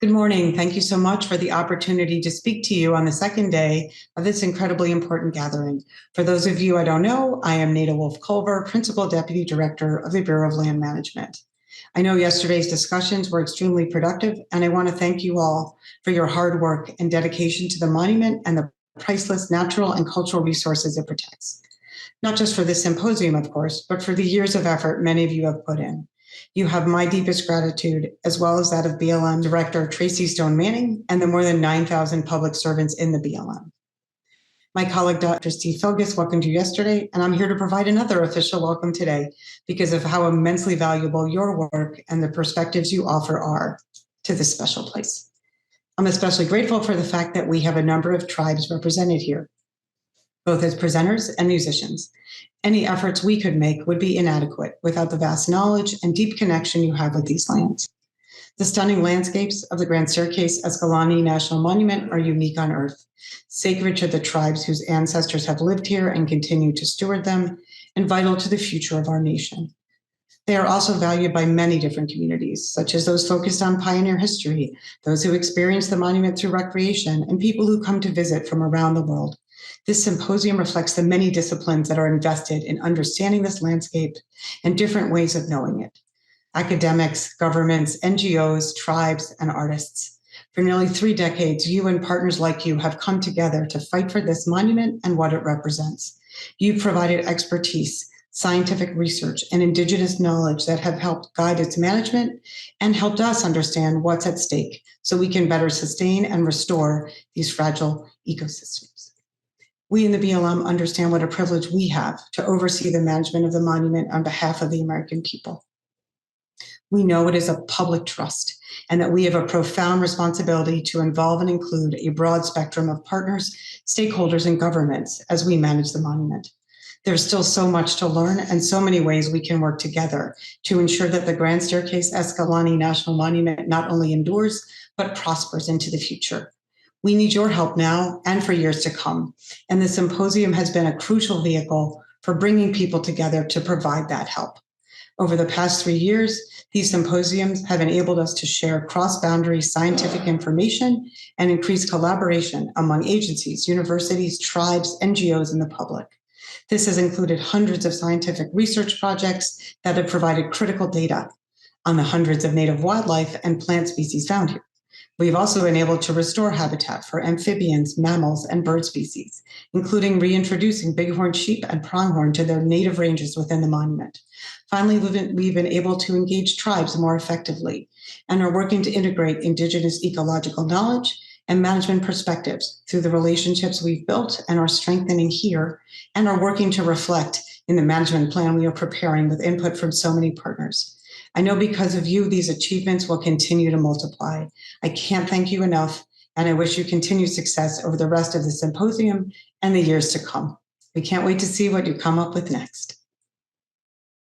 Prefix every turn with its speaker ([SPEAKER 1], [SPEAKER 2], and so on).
[SPEAKER 1] Good morning. Thank you so much for the opportunity to speak to you on the second day of this incredibly important gathering. For those of you I don't know, I am Nada Wolff Culver, Principal Deputy Director of the Bureau of Land Management. I know yesterday's discussions were extremely productive, and I want to thank you all for your hard work and dedication to the monument and the priceless natural and cultural resources it protects. Not just for this symposium, of course, but for the years of effort many of you have put in. You have my deepest gratitude, as well as that of BLM Director Tracy Stone Manning and the more than 9,000 public servants in the BLM. My colleague, Dr. Steve Felgus, welcomed you yesterday, and I'm here to provide another official welcome today because of how immensely valuable your work and the perspectives you offer are to this special place. I'm especially grateful for the fact that we have a number of tribes represented here, both as presenters and musicians. Any efforts we could make would be inadequate without the vast knowledge and deep connection you have with these lands. The stunning landscapes of the Grand Staircase-Escalante National Monument are unique on Earth, sacred to the tribes whose ancestors have lived here and continue to steward them, and vital to the future of our nation. They are also valued by many different communities, such as those focused on pioneer history, those who experience the monument through recreation, and people who come to visit from around the world. This symposium reflects the many disciplines that are invested in understanding this landscape and different ways of knowing it. Academics, governments, NGOs, tribes, and artists. For nearly 3 decades, you and partners like you have come together to fight for this monument and what it represents. You've provided expertise, scientific research, and indigenous knowledge that have helped guide its management and helped us understand what's at stake so we can better sustain and restore these fragile ecosystems. We in the BLM understand what a privilege we have to oversee the management of the monument on behalf of the American people. We know it is a public trust and that we have a profound responsibility to involve and include a broad spectrum of partners, stakeholders, and governments as we manage the monument. There's still so much to learn and so many ways we can work together to ensure that the Grand Staircase-Escalante National Monument not only endures, but prospers into the future. We need your help now and for years to come, and the symposium has been a crucial vehicle for bringing people together to provide that help. Over the past 3 years, these symposiums have enabled us to share cross-boundary scientific information and increase collaboration among agencies, universities, tribes, NGOs, and the public. This has included hundreds of scientific research projects that have provided critical data on the hundreds of native wildlife and plant species found here. We've also been able to restore habitat for amphibians, mammals, and bird species, including reintroducing bighorn sheep and pronghorn to their native ranges within the monument. Finally, we've been able to engage tribes more effectively and are working to integrate indigenous ecological knowledge and management perspectives through the relationships we've built and are strengthening here, and are working to reflect in the management plan we are preparing with input from so many partners. I know because of you, these achievements will continue to multiply. I can't thank you enough, and I wish you continued success over the rest of the symposium and the years to come. We can't wait to see what you come up with next.